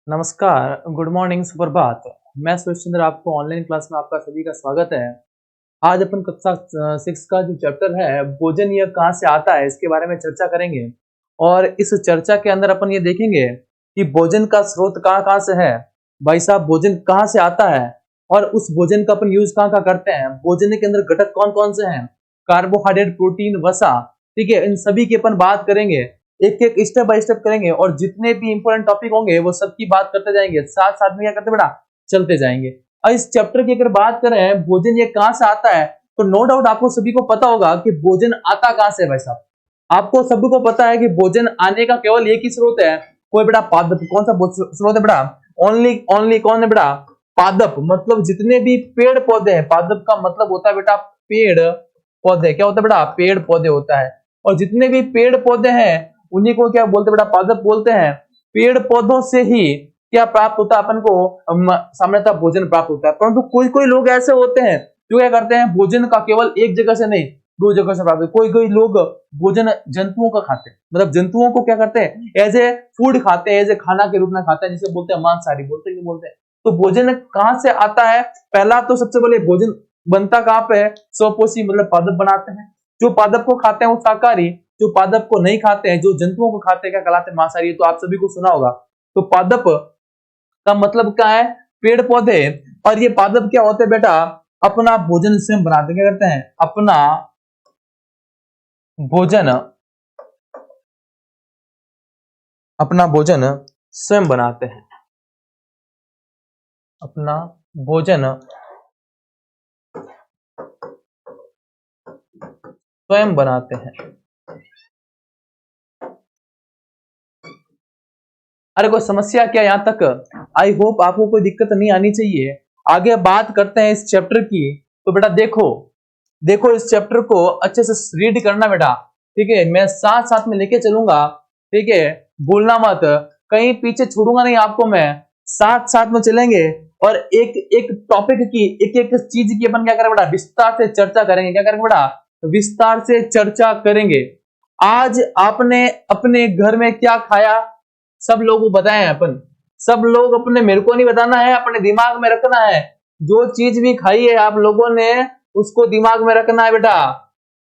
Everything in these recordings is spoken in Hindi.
नमस्कार, गुड मॉर्निंग, सुप्रभात। मैं सुरेश चंद्र, आपको ऑनलाइन क्लास में आपका सभी का स्वागत है। आज अपन कक्षा 6 का जो चैप्टर है भोजन यह कहाँ से आता है, इसके बारे में चर्चा करेंगे। और इस चर्चा के अंदर अपन ये देखेंगे कि भोजन का स्रोत कहाँ कहाँ से है। भाई साहब, भोजन कहाँ से आता है और उस भोजन का अपन यूज कहाँ कहाँ करते हैं। भोजन के अंदर घटक कौन कौन से हैं, कार्बोहाइड्रेट, प्रोटीन, वसा, ठीक है, इन सभी की अपन बात करेंगे। एक एक स्टेप बाय स्टेप करेंगे और जितने भी इंपॉर्टेंट टॉपिक होंगे वो सबकी बात करते जाएंगे, साथ साथ में क्या करते बेटा, चलते जाएंगे। और इस चैप्टर की अगर बात करें भोजन ये कहां से आता है, तो नो डाउट आपको सभी को पता होगा कि भोजन आता कहां से है। भाई साहब, आपको सभी को पता है कि भोजन आने का केवल एक ही स्रोत है, कोई बेटा पादप। कौन सा स्रोत है बेटा? ओनली ओनली कौन है बेटा? पादप। मतलब जितने भी पेड़ पौधे हैं, पादप का मतलब होता है बेटा पेड़ पौधे। क्या होता है बेटा? पेड़ पौधे होता है। और जितने भी पेड़ पौधे हैं उन्हीं को क्या बोलते हैं बेटा? पादप बोलते हैं। पेड़ पौधों से ही क्या प्राप्त होता है अपन को? सामान्यतः भोजन प्राप्त होता है। परंतु कोई कोई लोग ऐसे होते हैं जो क्या करते हैं, भोजन का केवल एक जगह से नहीं दो जगह से प्राप्त होता है। कोई कोई लोग भोजन जंतुओं का खाते हैं, मतलब जंतुओं को क्या करते हैं, एज ए फूड खाते हैं, एज ए खाना के रूप में खाते हैं, जिसे बोलते हैं मांसाहारी। बोलते हैं, बोलते हैं। तो भोजन कहां से आता है? पहला तो सबसे पहले भोजन बनता कहां पे है? स्वपोषी, मतलब पादप बनाते हैं। जो पादप को खाते हैं वो शाकाहारी, जो पादप को नहीं खाते हैं, जो जंतुओं को खाते हैं, क्या कहलाते हैं? मांसाहारी। तो आप सभी को सुना होगा। तो पादप का मतलब क्या है? पेड़ पौधे। और ये पादप क्या होते हैं बेटा? अपना भोजन स्वयं बनाते हैं। क्या करते हैं? अपना भोजन अपना भोजन स्वयं बनाते हैं। अपना भोजन स्वयं बनाते हैं। अरे कोई समस्या क्या यहां तक? आई होप आपको कोई दिक्कत नहीं आनी चाहिए। आगे बात करते हैं इस चैप्टर की। तो बेटा देखो देखो इस चैप्टर को अच्छे से रीड करना बेटा, ठीक है। मैं साथ साथ में लेके चलूंगा, ठीक है, भूलना मत, कहीं पीछे छोड़ूंगा नहीं आपको मैं। साथ साथ में चलेंगे और एक एक टॉपिक की, एक एक चीज की अपन क्या करेंगे बेटा? विस्तार से चर्चा करेंगे। क्या करेंगे बेटा? विस्तार से चर्चा करेंगे। आज आपने अपने घर में क्या खाया, सब लोगों को बताएं अपन। सब लोग अपने, मेरे को नहीं बताना है, अपने दिमाग में रखना है। जो चीज भी खाई है आप लोगों ने उसको दिमाग में रखना है बेटा।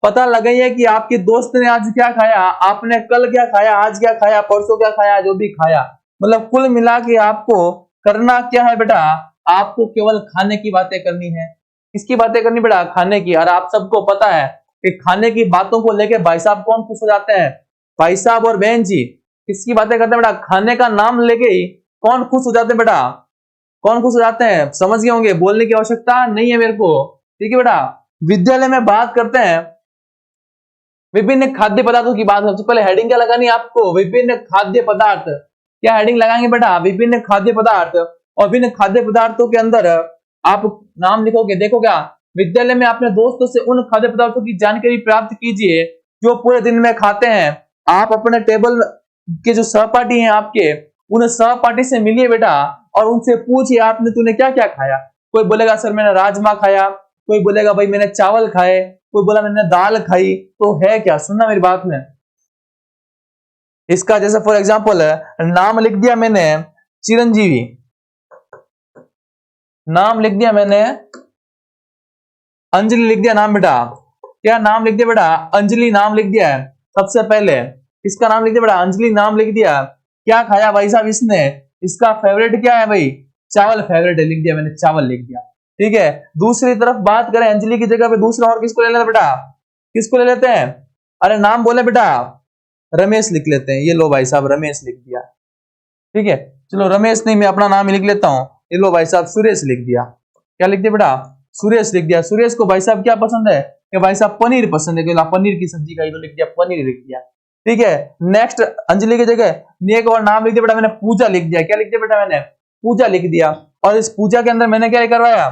पता लगाइए कि आपके दोस्त ने आज क्या खाया, आपने कल क्या खाया, आज क्या खाया, परसों क्या खाया, जो भी खाया। मतलब कुल मिला के आपको करना क्या है बेटा? आपको केवल खाने की बातें करनी है। किसकी बातें करनी बेटा? खाने की। और आप सबको पता है कि खाने की बातों को लेके भाई साहब कौन खुश हो जाते हैं? भाई साहब और बहन जी किसकी बातें करते हैं बेटा? खाने का नाम लेके ही कौन खुश हो जाते हैं बेटा? कौन खुश हो जाते हैं? समझ गए होंगे, बोलने की आवश्यकता नहीं है मेरे को, ठीक है बेटा। विद्यालय में बात करते हैं विभिन्न खाद्य पदार्थों की बात। सबसे पहले हेडिंग क्या लगानी है आपको? विभिन्न खाद्य पदार्थ। क्या हेडिंग लगाएंगे बेटा? विभिन्न खाद्य पदार्थ। और विभिन्न खाद्य पदार्थों के अंदर आप नाम लिखोगे। देखो क्या, विद्यालय में अपने दोस्तों से उन खाद्य पदार्थों की जानकारी प्राप्त कीजिए जो पूरे दिन में खाते हैं। आप अपने टेबल के जो सहपाठी हैं आपके, उन सहपाठी से मिलिए बेटा और उनसे पूछिए आपने, तूने क्या क्या खाया। कोई बोलेगा सर मैंने राजमा खाया, कोई बोलेगा भाई मैंने चावल खाए, कोई बोला मैंने दाल खाई। तो है क्या? सुनना मेरी बात में। इसका जैसे फॉर एग्जांपल नाम लिख दिया मैंने चिरंजीवी, नाम लिख दिया मैंने अंजलि, लिख दिया नाम बेटा। क्या नाम लिख दिया बेटा? अंजलि नाम लिख दिया है। सबसे पहले इसका नाम लिख दिया बेटा, अंजलि नाम लिख दिया। क्या खाया भाई साहब इसने? इसका फेवरेट क्या है भाई? चावल फेवरेट है, लिख दिया मैंने, चावल लिख दिया, ठीक है। दूसरी तरफ बात करें, अंजलि की जगह पे दूसरा और किसको ले लेते बेटा? किसको ले लेते हैं? अरे नाम बोले बेटा, रमेश लिख लेते हैं। ये लो भाई साहब रमेश लिख दिया, ठीक है। चलो रमेश नहीं, मैं अपना नाम ही लिख लेता हूं। ये लो भाई साहब सुरेश लिख दिया। क्या लिख दिया बेटा? सुरेश लिख दिया। सुरेश को भाई साहब क्या पसंद है? कि भाई साहब पनीर पसंद है, पनीर की सब्जी का लिख दिया, पनीर लिख दिया, ठीक है। नेक्स्ट अंजलि की जगह एक और नाम लिख दिया बेटा, मैंने पूजा लिख दिया। क्या लिख दिया बेटा? मैंने पूजा लिख दिया। और इस पूजा के अंदर मैंने क्या करवाया?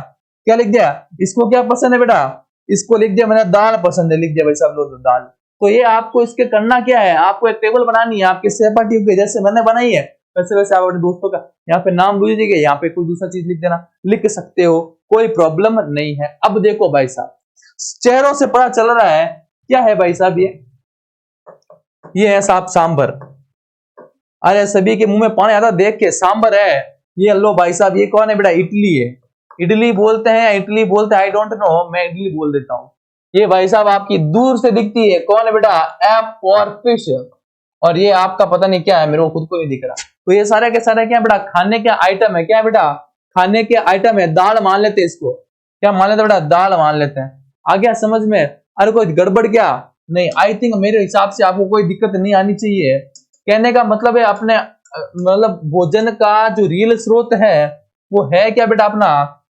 क्या लिख दिया? इसको क्या पसंद है बेटा? इसको लिख दिया मैंने दाल पसंद है, लिख दिया भाई साहब लो दाल। तो ये आपको इसके करना क्या है? आपको एक टेबल बनानी है आपके सहपाठियों के, जैसे मैंने बनाई है वैसे वैसे आप अपने दोस्तों का यहाँ पे नाम लिख दीजिए, यहाँ पे कोई दूसरा चीज लिख देना, लिख सकते हो, कोई प्रॉब्लम नहीं है। अब देखो भाई साहब, चेहरों से पता चल रहा है क्या है भाई साहब? ये है साहब सांभर। अरे सभी के मुंह में पानी आता देख के, सांबर है ये, लो भाई साहब ये कौन है बेटा, इडली है। इडली बोलते हैं या इडली बोलते हैं, आई डोंट नो, मैं इडली बोल देता हूँ। ये भाई साहब आपकी दूर से दिखती है, कौन है बेटा, एफ फॉर फिश। और ये आपका पता नहीं क्या है, मेरे को खुद को नहीं दिख रहा। तो ये सारे के सारे क्या है बेटा, खाने के आइटम है। क्या है बेटा, खाने के आइटम है। दाल मान लेते हैं इसको, क्या मान लेते हैं बेटा, दाल मान लेते हैं। आ गया समझ में? अरे कोई गड़बड़ क्या? नहीं, आई थिंक मेरे हिसाब से आपको कोई दिक्कत नहीं आनी चाहिए। कहने का मतलब है अपने मतलब भोजन का जो रियल स्रोत है वो है क्या बेटा, अपना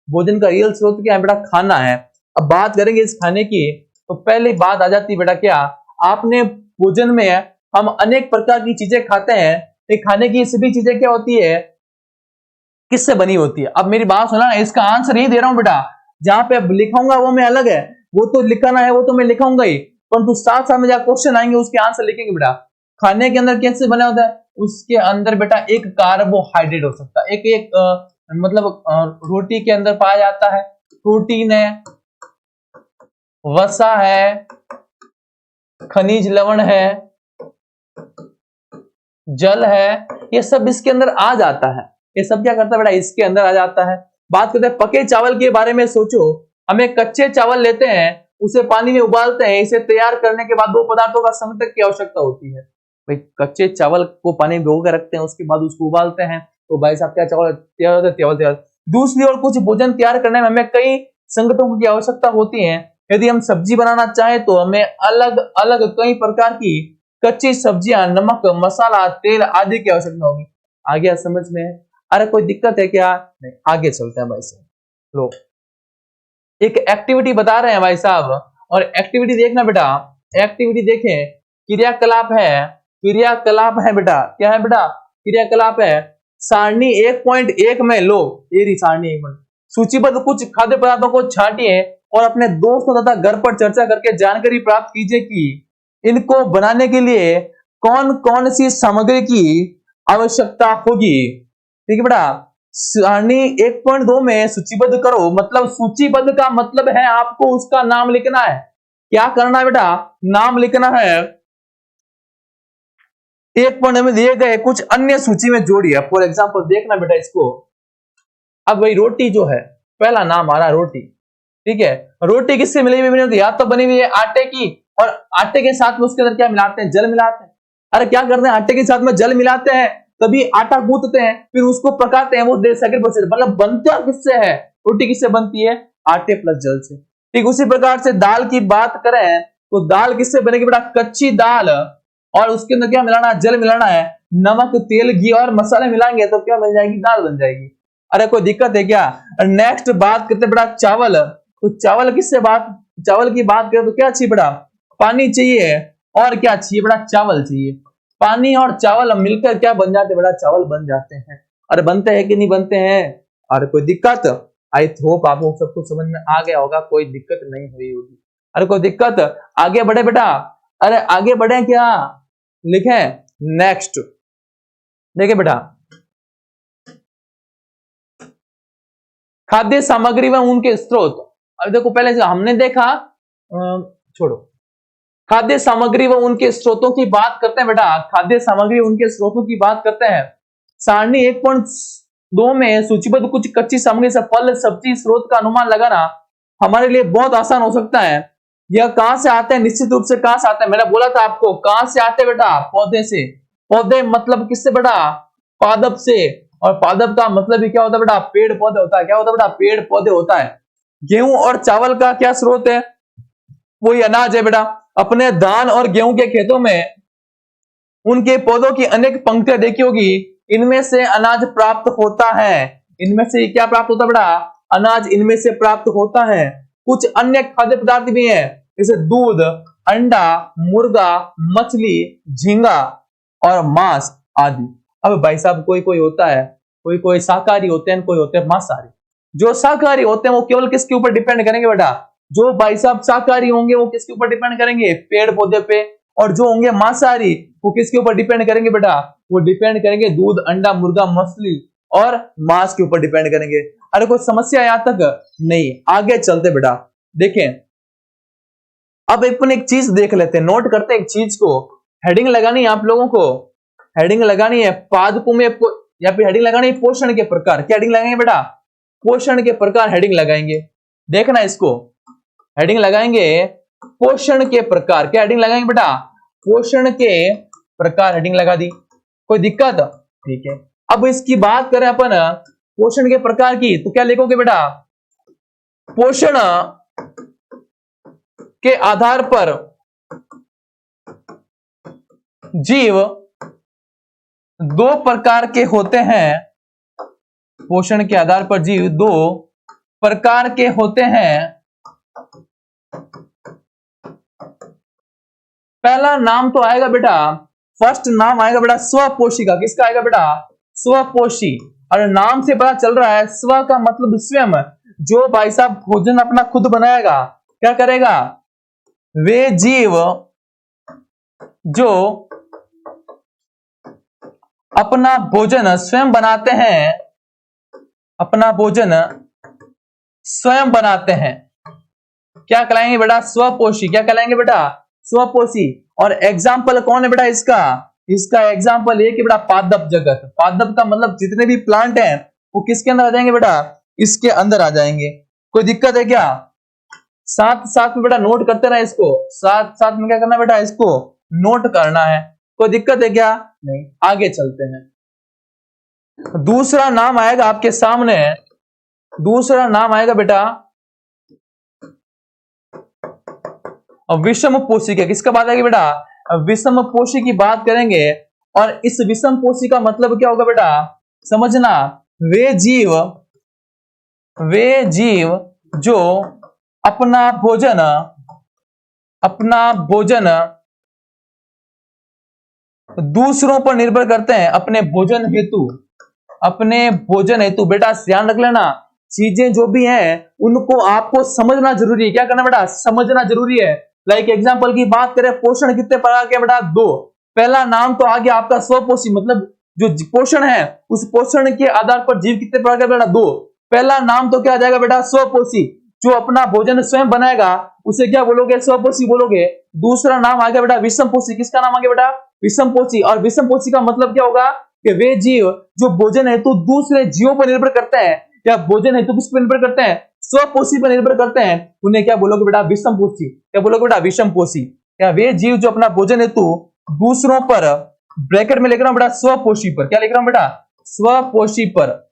भोजन का रियल स्रोत क्या है बेटा, खाना है। अब बात करेंगे इस खाने की, तो पहले बात आ जाती है बेटा क्या, आपने भोजन में हम अनेक प्रकार की चीजें खाते हैं। ये खाने की सभी चीजें क्या होती है, किससे बनी होती है? अब मेरी बात सुना, इसका आंसर ही दे रहा हूं बेटा, जहां पे अब लिखाऊंगा वो मैं अलग है, वो तो लिखाना है वो तो मैं लिखाऊंगा ही, परंतु साथ साथ में जहाँ क्वेश्चन आएंगे उसके आंसर लिखेंगे बेटा। खाने के अंदर कैसे बना होता है, उसके अंदर बेटा एक कार्बोहाइड्रेट हो सकता है, एक मतलब रोटी के अंदर पाया जाता है, प्रोटीन है, वसा है, खनिज लवण है, जल है, ये सब इसके अंदर आ जाता है। ये सब क्या करता है बेटा, इसके अंदर आ जाता है। बात करते हैं पके चावल के बारे में। सोचो, हमें कच्चे चावल लेते हैं, उसे पानी में उबालते हैं, इसे तैयार करने के बाद दो पदार्थों का संघटक की आवश्यकता होती है। भाई कच्चे चावल को पानी में भिगो कर रखते हैं, उसके बाद उसको उबालते हैं, तो भाई साहब क्या चावल तैयार। दूसरी ओर कुछ भोजन तैयार करने में हमें कई संगठनों की आवश्यकता होती है। यदि हम सब्जी बनाना चाहें तो हमें अलग अलग कई प्रकार की कच्ची सब्जियां, नमक, मसाला, तेल आदि की आवश्यकता होगी। आ गया समझ में? अरे कोई दिक्कत है क्या? नहीं, आगे चलते हैं भाई साहब। लो एक एक्टिविटी बता रहे हैं भाई साहब, और एक्टिविटी देखना बेटा, एक्टिविटी देखें, क्रियाकलाप है, क्रियाकलाप है बेटा, क्या है बेटा, क्रियाकलाप है। सारणी 1.1 में लो, ये रही सारणी 1 सूचीबद्ध कुछ खाद्य पदार्थों को छांटिए और अपने दोस्तों तथा घर पर चर्चा करके जानकारी प्राप्त कीजिए कि इनको बनाने के लिए कौन कौन सी सामग्री की आवश्यकता होगी। ठीक है बेटा, सारणी 1.2 में सूचीबद्ध करो, मतलब सूचीबद्ध का मतलब है आपको उसका नाम लिखना है। क्या करना है बेटा, नाम लिखना है। 1.2 में दिए गए कुछ अन्य सूची में जोड़िए। फॉर एग्जाम्पल देखना बेटा इसको, अब भाई रोटी जो है, पहला नाम आ रहा है रोटी। ठीक है, रोटी किससे मिली हुई होती है, या तो बनी हुई है आटे की, और आटे के साथ में उसके अंदर क्या मिलाते हैं, जल मिलाते हैं। अरे क्या करते हैं, आटे के साथ में जल मिलाते हैं, तभी आटा गूंथते हैं, फिर उसको पकाते हैं, वो सेकंड प्रोसेस, मतलब बनता किससे है, रोटी किससे बनती है, आटे प्लस जल से। ठीक उसी प्रकार से दाल की बात करें तो दाल किससे बनेगी बेटा, कच्ची दाल, और उसके अंदर क्या मिलाना, जल मिलाना है, नमक, तेल, घी और मसाले मिलाएंगे तो क्या बन जाएगी, दाल बन जाएगी। अरे कोई दिक्कत है क्या? नेक्स्ट बात करते बेटा चावल, तो चावल किससे बात, चावल की बात करें तो क्या चाहिए बेटा, पानी चाहिए, और क्या चाहिए बेटा, चावल चाहिए। पानी और चावल मिलकर क्या बन जाते बेटा, चावल बन जाते हैं। अरे बनते हैं कि नहीं बनते हैं? अरे कोई दिक्कत, आई होप आपको सब कुछ समझ में आ गया होगा, कोई दिक्कत नहीं हुई होगी। अरे कोई दिक्कत, आगे बढ़े बेटा, अरे आगे बढ़े क्या, लिखे नेक्स्ट। देखिए बेटा, खाद्य सामग्री व उनके स्रोत। अब देखो पहले से हमने देखा, छोड़ो, खाद्य सामग्री व उनके स्रोतों की बात करते हैं बेटा, खाद्य सामग्री उनके स्रोतों की बात करते हैं। सारणी 1.2 में सूचीबद्ध कुछ कच्ची सामग्री से फल सब्जी स्रोत का अनुमान लगाना हमारे लिए बहुत आसान हो सकता है। यह कहां से आते हैं, निश्चित रूप से कहां से आते हैं, मैंने बोला था आपको कहां से आते हैं बेटा, पौधे से। पौधे मतलब किससे बेटा, पादप से, और पादप का मतलब भी क्या होता है बेटा, पेड़ पौधे होता है। क्या होता है बेटा, पेड़ पौधे होता है। गेहूं और चावल का क्या स्रोत है, वही अनाज है बेटा। अपने धान और गेहूं के खेतों में उनके पौधों की अनेक पंक्तियां देखी होगी, इनमें से अनाज प्राप्त होता है। इनमें से क्या प्राप्त होता है बेटा, अनाज इनमें से प्राप्त होता है। कुछ अन्य खाद्य पदार्थ भी हैं, जैसे दूध, अंडा, मुर्गा, मछली, झींगा और मांस आदि। अब भाई साहब कोई कोई होता है, कोई कोई शाकाहारी होते हैं, कोई होते हैं मांसाहारी। जो शाकाहारी होते हैं वो केवल किसके ऊपर डिपेंड करेंगे बेटा, जो भाई साहब शाकाहारी होंगे वो किसके ऊपर डिपेंड करेंगे, पेड़ पौधे पे। और जो होंगे मांसाहारी वो किसके ऊपर डिपेंड करेंगे बेटा, वो डिपेंड करेंगे दूध, अंडा, मुर्गा, मछली और मांस के ऊपर डिपेंड करेंगे। अरे कोई समस्या यहां तक नहीं, आगे चलते बेटा। देखें अब अपन एक चीज देख लेते हैं, नोट करते हैं एक चीज को, हेडिंग लगानी है आप लोगों को। हेडिंग लगानी है पादपों में या फिर हेडिंग लगानी है पोषण के प्रकार। क्या हेडिंग लगाएंगे बेटा? पोषण के प्रकार हेडिंग लगाएंगे। देखना इसको, हेडिंग लगाएंगे पोषण के प्रकार। क्या हेडिंग लगाएंगे बेटा? पोषण के प्रकार हेडिंग लगा दी। कोई दिक्कत? ठीक है। अब इसकी बात करें अपन पोषण के प्रकार की, तो क्या लिखोगे बेटा? पोषण के आधार पर जीव दो प्रकार के होते हैं। पोषण के आधार पर जीव दो प्रकार के होते हैं। पहला नाम तो आएगा बेटा, फर्स्ट नाम आएगा बेटा स्वपोषी का। किसका आएगा बेटा? स्वपोषी। और नाम से पता चल रहा है स्व का मतलब स्वयं। जो भाई साहब भोजन अपना खुद बनाएगा, क्या करेगा? वे जीव जो अपना भोजन स्वयं बनाते हैं, अपना भोजन स्वयं बनाते हैं, क्या कहलाएंगे बेटा? स्वपोषी। क्या कहलाएंगे बेटा? स्वपोषी। और एग्जाम्पल कौन है बेटा इसका? इसका एग्जाम्पल ये कि बेटा पादप जगत। पादप का मतलब जितने भी प्लांट हैं वो किसके अंदर आ जाएंगे बेटा? इसके अंदर आ जाएंगे। कोई दिक्कत है क्या? साथ साथ में बेटा नोट करते रहे इसको, साथ साथ में क्या करना बेटा? इसको नोट करना है। कोई दिक्कत है क्या? नहीं। आगे चलते हैं। दूसरा नाम आएगा आपके सामने, दूसरा नाम आएगा बेटा विषम पोषी का। किसका बात आएगी बेटा? विषम पोषी की बात करेंगे। और इस विषम पोषी का मतलब क्या होगा बेटा? समझना, वे जीव जो अपना भोजन दूसरों पर निर्भर करते हैं अपने भोजन हेतु। बेटा ध्यान रख लेना, चीजें जो भी हैं उनको आपको समझना जरूरी है। क्या करना बेटा? समझना जरूरी है। लाइक एग्जांपल की बात करें, पोषण कितने प्रकार के बेटा? दो। पहला नाम तो आ गया आपका स्वपोषी, मतलब जो पोषण है उस पोषण के आधार पर जीव कितने प्रकार के बेटा? दो। पहला नाम तो क्या आ जाएगा बेटा? स्वपोषी। जो अपना भोजन स्वयं बनाएगा उसे क्या बोलोगे? स्वपोषी बोलोगे। दूसरा नाम आ गया बेटा विषम पोषी। किसका नाम आ गया बेटा? विषम पोषी। और विषम पोषी का मतलब क्या होगा? कि वे जीव जो भोजन हेतु दूसरे जीवों पर निर्भर करते हैं, या भोजन हेतु किस पर निर्भर करते हैं? स्वपोषी पर निर्भर करते हैं, उन्हें क्या बोलोगे बेटा? विषम पोषी। क्या बोलोगे बेटा? विषम पोषी। क्या वे जीव जो अपना भोजन हेतु दूसरों पर, ब्रैकेट में लिख रहा हूं बेटा स्वपोषी पर, क्या लिख रहा हूं बेटा? स्वपोषी पर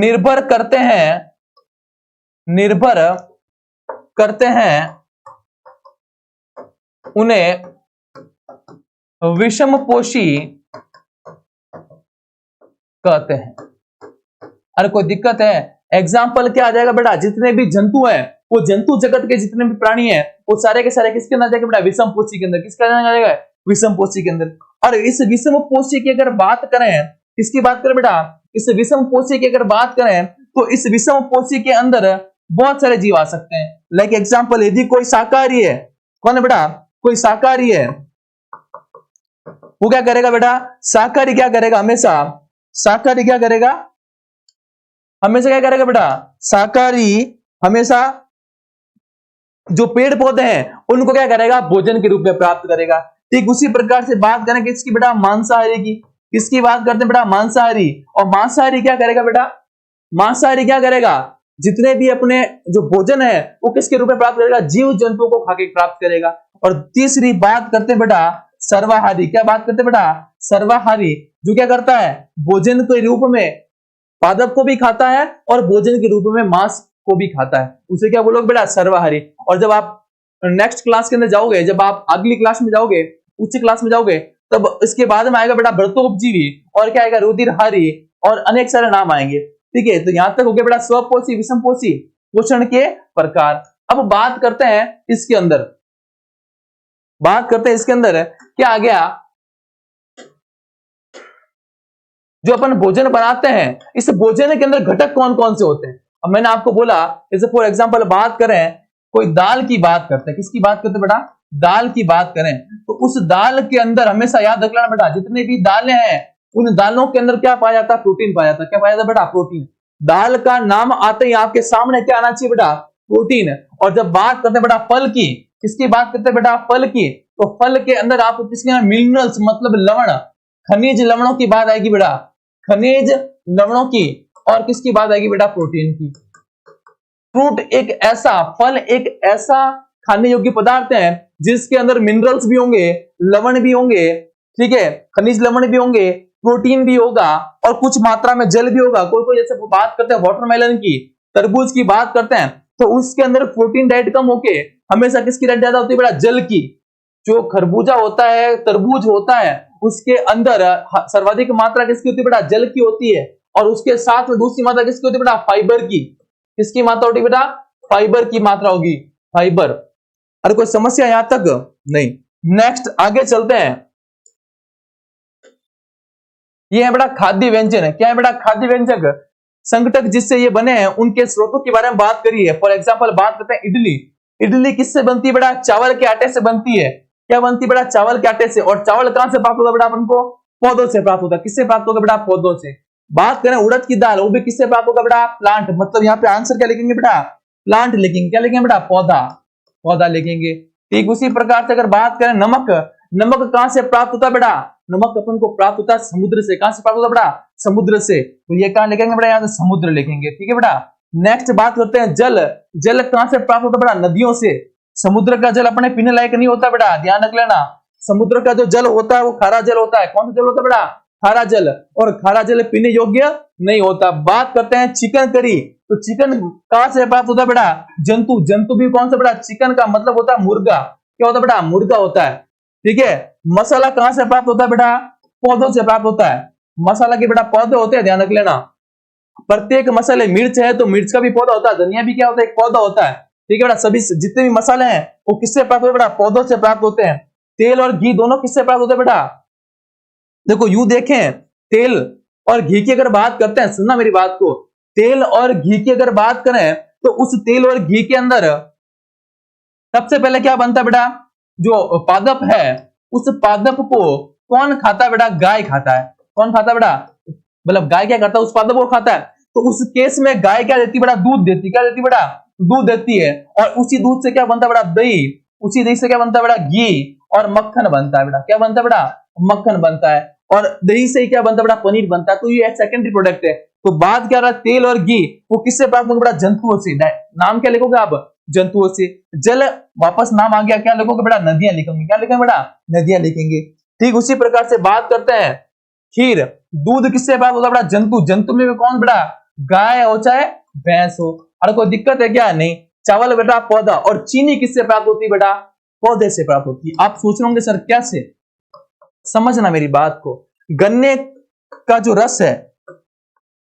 निर्भर करते हैं, उन्हें विषम पोषी कहते हैं। अरे कोई दिक्कत है? एग्जाम्पल क्या आ जाएगा बेटा? जितने भी जंतु हैं, वो जंतु जगत के जितने भी प्राणी हैं वो सारे के सारे किसके अंदर आ जाएंगे बेटा? विषम पोषी के अंदर। किसके अंदर आ जाएगा? विषम पोषी के अंदर। और इस विषम पोषी की अगर बात करें, किसकी बात करें बेटा? इस विषम पोषी की अगर बात करें तो इस विषम पोषी के अंदर बहुत सारे जीव आ सकते हैं। लाइक एग्जाम्पल, यदि कोई शाकाहारी है, कौन है बेटा? कोई शाकाहारी है, वो क्या करेगा बेटा? शाकाहारी क्या करेगा? शाकाहारी क्या करेगा? हमेशा क्या करेगा बेटा? शाकाहारी हमेशा जो पेड़ पौधे हैं उनको क्या करेगा? भोजन के रूप में प्राप्त करेगा। ठीक उसी प्रकार से बात करें किसकी बेटा? मांसाहारी की। किसकी बात करते हैं बेटा? मांसाहारी। और मांसाहारी क्या करेगा बेटा? मांसाहारी क्या करेगा? जितने भी अपने जो भोजन है वो किसके रूप में प्राप्त करेगा? जीव जंतुओं को खाके प्राप्त करेगा। और तीसरी बात करते हैं बेटा सर्वाहारी। क्या बात करते हैं बेटा? सर्वाहारी, जो क्या करता है? भोजन के रूप में पादप को भी खाता है और भोजन के रूप में मांस को भी खाता है, उसे क्या बोलोगे बेटा? सर्वाहारी। और जब आप नेक्स्ट क्लास के अंदर जाओगे, जब आप अगली क्लास में जाओगे, उच्च क्लास में जाओगे, तब इसके बाद में आएगा बेटा व्रतोपजीवी, और क्या आएगा? रुधिरहारी, और अनेक सारे नाम आएंगे। ठीक है, तो यहां तक हो गया बेटा स्वपोषी, विषम पोषी, पोषण के प्रकार। अब बात करते हैं इसके अंदर, क्या आ गया? जो अपन भोजन बनाते हैं, इस भोजन के अंदर घटक कौन कौन से होते हैं? अब मैंने आपको बोला, जैसे फॉर एग्जांपल बात करें, कोई दाल की बात करते हैं। किसकी बात करते हैं बेटा? दाल की बात करें तो उस दाल के अंदर हमेशा याद रख लेना बेटा, जितने भी दालें हैं उन दालों के अंदर क्या पाया जाता है? प्रोटीन पाया जाता है। क्या पाया जाता है बेटा? प्रोटीन। दाल का नाम आते ही आपके सामने क्या आना चाहिए बेटा? प्रोटीन। और जब बात करते हैं बेटा फल की, किसकी बात करते हैं बेटा? फल की। तो फल के अंदर आपको किसके मिनरल्स मतलब लवण, खनिज लवणों की बात आएगी बेटा, खनिज लवणों की। और किसकी बात आएगी बेटा? प्रोटीन की। फ्रूट एक ऐसा, फल एक ऐसा खाने योग्य पदार्थ है जिसके अंदर मिनरल्स भी होंगे, लवण भी होंगे, ठीक है, खनिज लवण भी होंगे, प्रोटीन भी होगा और कुछ मात्रा में जल भी होगा। कोई कोई जैसे बात करते हैं वाटरमेलन की, तरबूज की बात करते हैं, तो उसके अंदर प्रोटीन डाइट कम होके हमेशा किसकी डाइट ज्यादा होती है बेटा? जल की। जो खरबूजा होता है, तरबूज होता है, उसके अंदर सर्वाधिक मात्रा किसकी होती है बेटा? जल की होती है। और उसके साथ में दूसरी मात्रा किसकी होती है बेटा? फाइबर की। किसकी मात्रा होती है बेटा? फाइबर की मात्रा होगी, फाइबर। अरे कोई समस्या यहां तक? नहीं। नेक्स्ट आगे चलते हैं। ये है बेटा खाद्य व्यंजन। क्या है बेटा? खाद्य व्यंजक। संकटक जिससे ये बने हैं उनके स्रोतों के बारे में बात करिए। फॉर एग्जांपल बात करते हैं इडली। इडली किससे बनती है बेटा? चावल के आटे से बनती है। क्या बनती है बेटा? चावल के आटे से। और चावल कहां से प्राप्त होता है बेटा? अपन को पौधों से प्राप्त होता है। किससे प्राप्त होगा बेटा? पौधों से। बात करें उड़द की दाल, वो भी किससे प्राप्त होगा बेटा? प्लांट। मतलब यहाँ पे आंसर क्या लिखेंगे बेटा? प्लांट लिखेंगे। क्या लिखेंगे बेटा? पौधा, पौधा लिखेंगे। ठीक उसी प्रकार से अगर बात करें नमक, नमक कहां से प्राप्त होता है बेटा? नमक अपन को प्राप्त होता है समुद्र से। कहां से प्राप्त होता है बेटा? समुद्र से। तो ये कहां लिखेंगे बेटा? यहाँ से समुद्र लिखेंगे। ठीक है बेटा। नेक्स्ट बात करते हैं जल। जल कहां से प्राप्त होता है बेटा? नदियों से। समुद्र का जल अपने पीने लायक नहीं होता बेटा, ध्यान रख लेना। समुद्र का जो जल होता है वो खारा जल होता है। कौन सा जल होता है बेटा? खारा जल। और खारा जल पीने योग्य नहीं होता। बात करते हैं चिकन करी। तो चिकन कहां से प्राप्त होता है बेटा? जंतु। जंतु भी कौन सा बेटा? चिकन का मतलब होता है मुर्गा। क्या होता है बेटा? मुर्गा होता है। ठीक है। मसाला कहां से प्राप्त होता है बेटा? पौधों से प्राप्त होता है। मसाला के बेटा पौधे होते हैं, ध्यान रख लेना। प्रत्येक मसाले, मिर्च है तो मिर्च का भी पौधा होता है, धनिया भी क्या होता है? एक पौधा होता है। ठीक है बेटा। सभी जितने भी मसाले हैं वो किससे प्राप्त होते हैं बेटा? पौधों से प्राप्त होते हैं। तेल और घी दोनों किससे प्राप्त होते हैं बेटा? देखो यूं देखें, तेल और घी की अगर बात करते हैं, सुनना मेरी बात को, तेल और घी की अगर बात करें तो उस तेल और घी के अंदर सबसे पहले क्या बनता है बेटा? जो पादप है, उस पादप को कौन खाता है बेटा? गाय खाता है। कौन खाता है बेटा? मतलब गाय क्या करता है? उस पादप को खाता है। तो उस केस में गाय क्या देती है बेटा? दूध देती। क्या देती है बेटा? दूध देती है। और उसी दूध से क्या बनता है बेटा? दही। उसी दही से क्या बनता है बेटा? घी और मक्खन बनता है बेटा। क्या बनता है बेटा? मक्खन बनता है। और दही से क्या बनता है बेटा? पनीर बनता है। तो ये एक सेकेंडरी प्रोडक्ट है। तो बात क्या रहा? तेल और घी वो किससे प्राप्त होगा बेटा? जंतुओं से। नाम क्या लिखोगे आप? जंतुओं से। जल वापस नाम आ गया, क्या लिखोगे बेटा? नदियां लिखेंगे। क्या लिखेंगे बेटा? नदियां लिखेंगे। ठीक उसी प्रकार से बात करते हैं खीर। दूध किससे प्राप्त होता है बेटा? जंतु। जंतु में भी कौन बेटा? गाय हो चाहे भैंस हो। और कोई दिक्कत है क्या? नहीं। चावल बेटा पौधा। और चीनी किससे प्राप्त होती है बेटा? पौधे से प्राप्त होती है। आप सोच रहे होंगे सर कैसे? समझना मेरी बात को। गन्ने का जो रस है,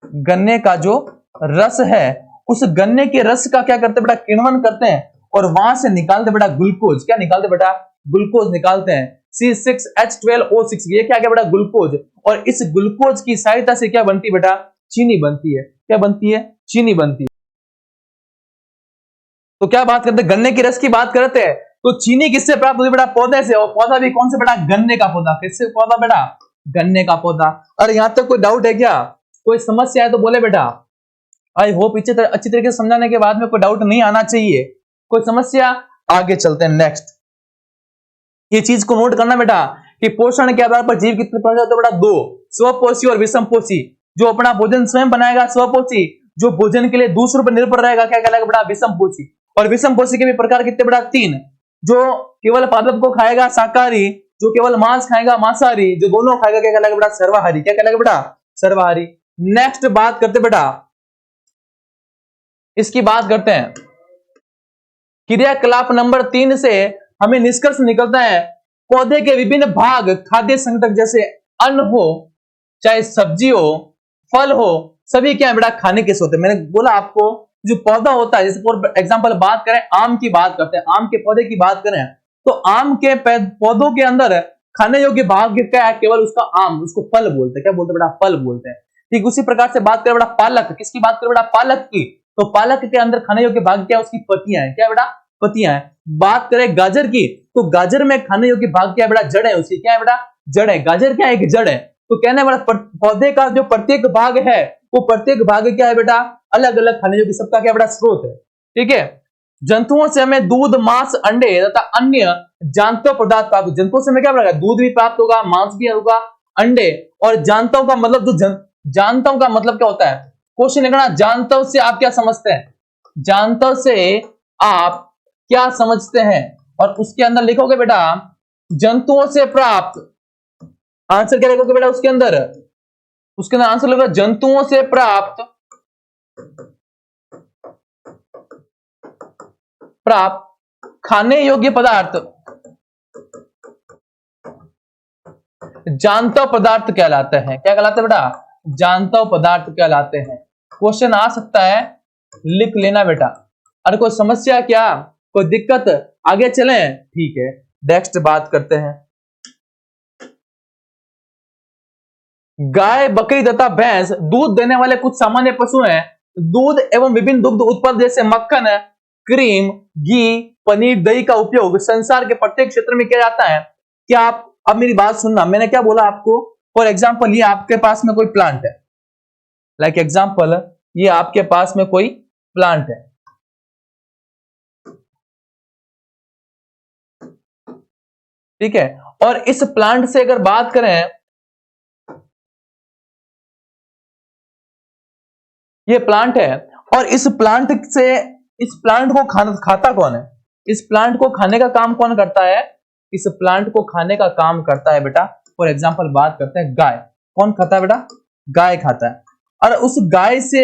गन्ने का जो रस है, उस गन्ने के रस का क्या करते हैं बेटा? किण्वन करते हैं और वहां से निकालते बेटा ग्लूकोज। क्या निकालते बेटा? ग्लूकोज निकालते हैं। C6H12O6 ये क्या बेटा? ग्लूकोज। और इस ग्लूकोज की सहायता से क्या बनती है बेटा? चीनी बनती है। क्या बनती है? चीनी बनती है। तो क्या बात करते हैं? गन्ने के रस की बात करते हैं। तो चीनी किससे प्राप्त होती है बेटा? पौधे से। और पौधा भी कौन सा बेटा? गन्ने का पौधा। किससे पौधा बेटा? गन्ने का पौधा। और यहां तक कोई डाउट है क्या? कोई समस्या है तो बोले बेटा। आई होप अच्छी तरीके से समझाने के बाद में कोई डाउट नहीं आना चाहिए। कोई समस्या? आगे चलते हैं नेक्स्ट। ये चीज को नोट करना बेटा कि पोषण के आधार पर जीव कितने प्रकार होते हैं बेटा? दो, स्वपोषी और विषमपोषी। जो अपना भोजन स्वयं बनाएगा स्वपोषी, जो भोजन के लिए दूसरों पर निर्भर रहेगा क्या कहलाएगा बेटा? विषमपोषी। और विषमपोषी के भी प्रकार कितने बेटा? तीन। जो केवल पादप को खाएगा शाकाहारी, जो केवल मांस खाएगा मांसाहारी, जो दोनों खाएगा क्या कहलाएगा बेटा? सर्वाहारी। क्या कहलाएगा बेटा? सर्वाहारी। नेक्स्ट बात करते बेटा, इसकी बात करते हैं क्रियाकलाप नंबर 3 से हमें निष्कर्ष निकलता है पौधे के विभिन्न भाग खाद्य संकटक जैसे अन्न हो, चाहे सब्जी हो, फल हो, सभी क्या है बेटा? खाने के होते हैं। मैंने बोला आपको जो पौधा होता है, जैसे फॉर एग्जांपल बात करें आम की बात करते हैं, आम के पौधे की बात करें तो आम के पौधों के अंदर खाने योग्य भाग क्या है? केवल उसका आम, उसको फल बोलते हैं। क्या बोलते हैं बेटा? फल बोलते हैं। ठीक उसी प्रकार से बात करें बेटा पालक। किसकी बात करें बेटा? पालक की। तो पालक के अंदर खाने योग्य भाग क्या है? उसकी पत्तियां हैं। क्या बेटा? पत्तियां हैं। बात करें गाजर की तो गाजर में खाने योग्य भाग क्या है बेटा? जड़ है उसकी। क्या है बेटा? जड़ है। गाजर क्या है? एक जड़ है। तो कहने वाला पौधे का जो प्रत्येक भाग है वो प्रत्येक भाग क्या है बेटा? अलग अलग खाने योग्य सबका क्या बेटा? स्रोत है। ठीक है। जंतुओं से हमें दूध, मांस, अंडे तथा अन्य जानता पदार्थ प्राप्त। जंतुओं से हमें क्या मिलेगा? दूध भी प्राप्त होगा, मांस भी होगा, अंडे। और जानताओं का मतलब जो जानताओं का मतलब क्या होता है? क्वेश्चन लिखना, जानताओं से आप क्या समझते हैं? जानताओं से आप क्या समझते हैं? और उसके अंदर लिखोगे बेटा जंतुओं से प्राप्त। आंसर क्या लिखोगे बेटा उसके अंदर? उसके अंदर आंसर लिखोगे जंतुओं से प्राप्त खाने योग्य पदार्थ जानता पदार्थ कहलाते हैं। क्या कहलाते हैं बेटा? जानता पदार्थ कहलाते हैं। क्वेश्चन आ सकता है, लिख लेना बेटा। अरे कोई समस्या क्या? कोई दिक्कत? आगे चलें? ठीक है, नेक्स्ट बात करते हैं। गाय, बकरी तथा भैंस दूध देने वाले कुछ सामान्य पशु हैं। दूध एवं विभिन्न दुग्ध उत्पाद जैसे मक्खन, क्रीम, घी, पनीर, दही का उपयोग संसार के प्रत्येक क्षेत्र में किया जाता है। क्या आप अब मेरी बात सुनना, मैंने क्या बोला आपको? फॉर एग्जाम्पल ये आपके पास में कोई प्लांट है, लाइक एग्जाम्पल ये आपके पास में कोई प्लांट है, ठीक है। और इस प्लांट से अगर बात करें, ये प्लांट है और इस प्लांट को खाता कौन है? इस प्लांट को खाने का काम कौन करता है? इस प्लांट को खाने का काम करता है बेटा, फॉर एग्जाम्पल बात करते हैं गाय। कौन खाता है बेटा? गाय खाता है। और उस गाय से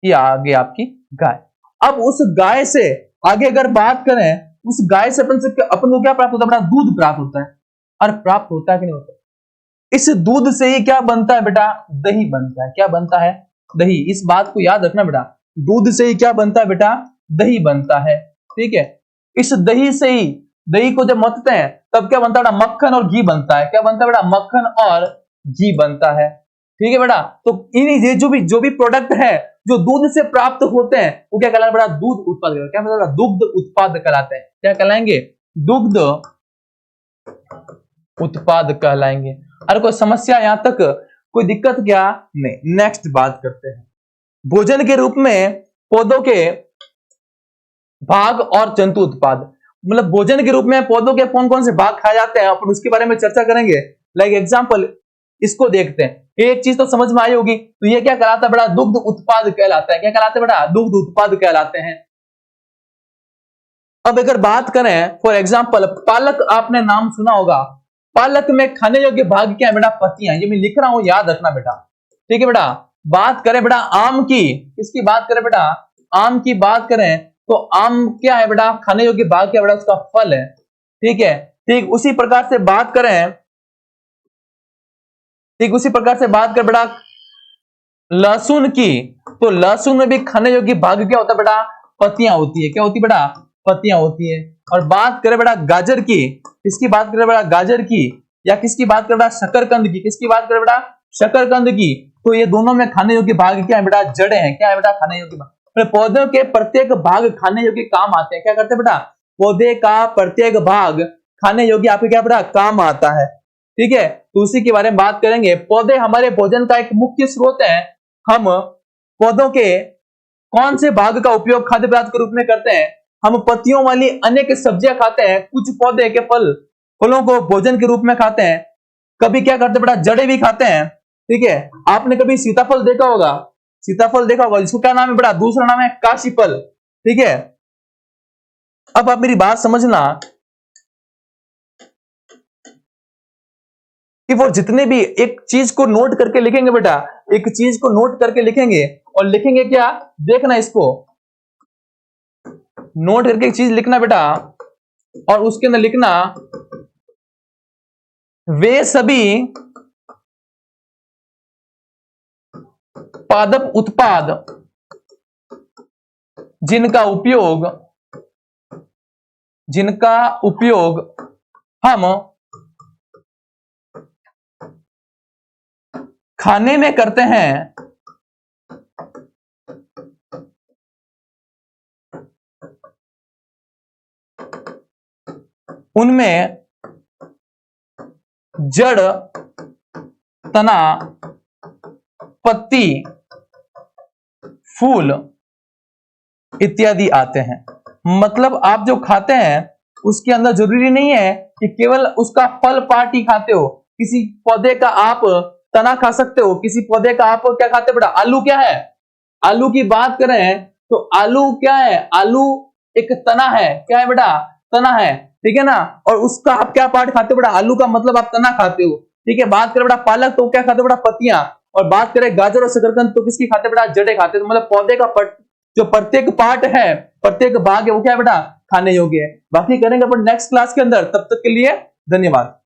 ये आगे आपकी गाय। अब उस गाय से आगे अगर बात करें, उस गाय से अपन को क्या प्राप्त होता है बेटा? दूध प्राप्त होता है। और प्राप्त होता है कि नहीं होता? इस दूध से ही क्या बनता है बेटा? दही बनता है। क्या बनता है? दही। इस बात को याद रखना बेटा, दूध से ही क्या बनता है बेटा? दही बनता है, ठीक है। इस दही से ही, दही को जब मथते हैं तब क्या बनता है बेटा? मक्खन और घी बनता है। क्या बनता है बेटा? मक्खन और घी बनता है, ठीक है बेटा। तो ये जो भी प्रोडक्ट है जो दूध से प्राप्त होते हैं वो क्या कहलाते हैं बेटा? दूध उत्पाद। क्या मतलब? दुग्ध उत्पाद कहलाते हैं। क्या कहलाएंगे? दुग्ध उत्पाद कहलाएंगे। अरे कोई समस्या यहां तक? कोई दिक्कत क्या? नहीं। नेक्स्ट बात करते हैं। भोजन के रूप में पौधों के भाग और जंतु उत्पाद। मतलब भोजन के रूप में पौधों के कौन कौन से भाग खाए जाते हैं, अपन उसके बारे में चर्चा करेंगे। लाइक एग्जांपल इसको देखते हैं। एक चीज तो समझ में आई होगी, तो ये क्या कहलाता है बेटा? दुग्ध उत्पाद कहलाता है। क्या कहलाते हैं बेटा? दुग्ध उत्पाद कहलाते हैं। अब अगर बात करें फॉर एग्जांपल पालक, आपने नाम सुना होगा। पालक में खाने योग्य भाग क्या है बेटा? पत्तियां। ये मैं लिख रहा हूं, याद रखना बेटा, ठीक है बेटा। बात करें बेटा आम की, किसकी बात करें बेटा? आम की बात करें तो आम क्या है बेटा? खाने योग्य भाग क्या बेटा? उसका फल है, ठीक है। ठीक उसी प्रकार से बात करें, ठीक उसी प्रकार से बात करें बेटा लहसुन की, तो लहसुन में भी खाने योग्य भाग क्या होता है बेटा? पत्तियां होती है। क्या होती है बेटा? पत्तियां होती है। और बात करें बेटा गाजर की, किसकी बात करें बेटा? गाजर की। या किसकी बात करें बेटा? शकरकंद की। किसकी बात करें बेटा? शकरकंद की। तो ये दोनों में खाने योग्य भाग क्या है बेटा? जड़ें हैं। क्या है बेटा? खाने योग्य भाग। पौधों के प्रत्येक भाग खाने योग्य काम आते हैं। क्या करते हैं बेटा? पौधे का प्रत्येक भाग खाने योग्य आपके क्या बेटा? काम आता है, ठीक है। तो उसी के बारे में बात करेंगे। पौधे हमारे भोजन का एक मुख्य स्रोत है। हम पौधों के कौन से भाग का उपयोग खाद्य पदार्थ के रूप में करते हैं? हम पत्तियों वाली अनेक सब्जियां खाते हैं। कुछ पौधे के फलों को भोजन के रूप में खाते हैं। कभी क्या करते हैं बेटा? जड़ें भी खाते हैं, ठीक है। आपने कभी सीताफल देखा होगा? सीताफल देखा होगा, इसको क्या नाम है बेटा? दूसरा नाम है काशीफल, ठीक है। अब आप मेरी बात समझना कि वो जितने भी एक चीज को नोट करके लिखेंगे बेटा, एक चीज को नोट करके लिखेंगे और लिखेंगे क्या? देखना, इसको नोट करके एक चीज लिखना बेटा और उसके अंदर लिखना वे सभी पादप उत्पाद जिनका उपयोग हम खाने में करते हैं उनमें जड़, तना, पत्ती, फूल इत्यादि आते हैं। मतलब आप जो खाते हैं उसके अंदर जरूरी नहीं है कि केवल उसका फल पार्ट ही खाते हो। किसी पौधे का आप तना खा सकते हो, किसी पौधे का आप क्या खाते हो बेटा, आलू क्या है, आलू की बात करें तो आलू क्या है, आलू एक तना है, क्या है बेटा, तना है, ठीक है ना। और उसका आप क्या पार्ट खाते हो बेटा, आलू का मतलब आप तना खाते हो, ठीक है। बात करें बेटा पालक तो क्या खाते हो बेटा, पत्तियां। और बात करें गाजर और शकरकंद तो किसकी खाते बेटा, जड़े खाते। तो मतलब पौधे का जो प्रत्येक पार्ट है, प्रत्येक भाग है, वो क्या है बेटा, खाने योग्य है। बाकी करेंगे अपन नेक्स्ट क्लास के अंदर। तब तक के लिए धन्यवाद।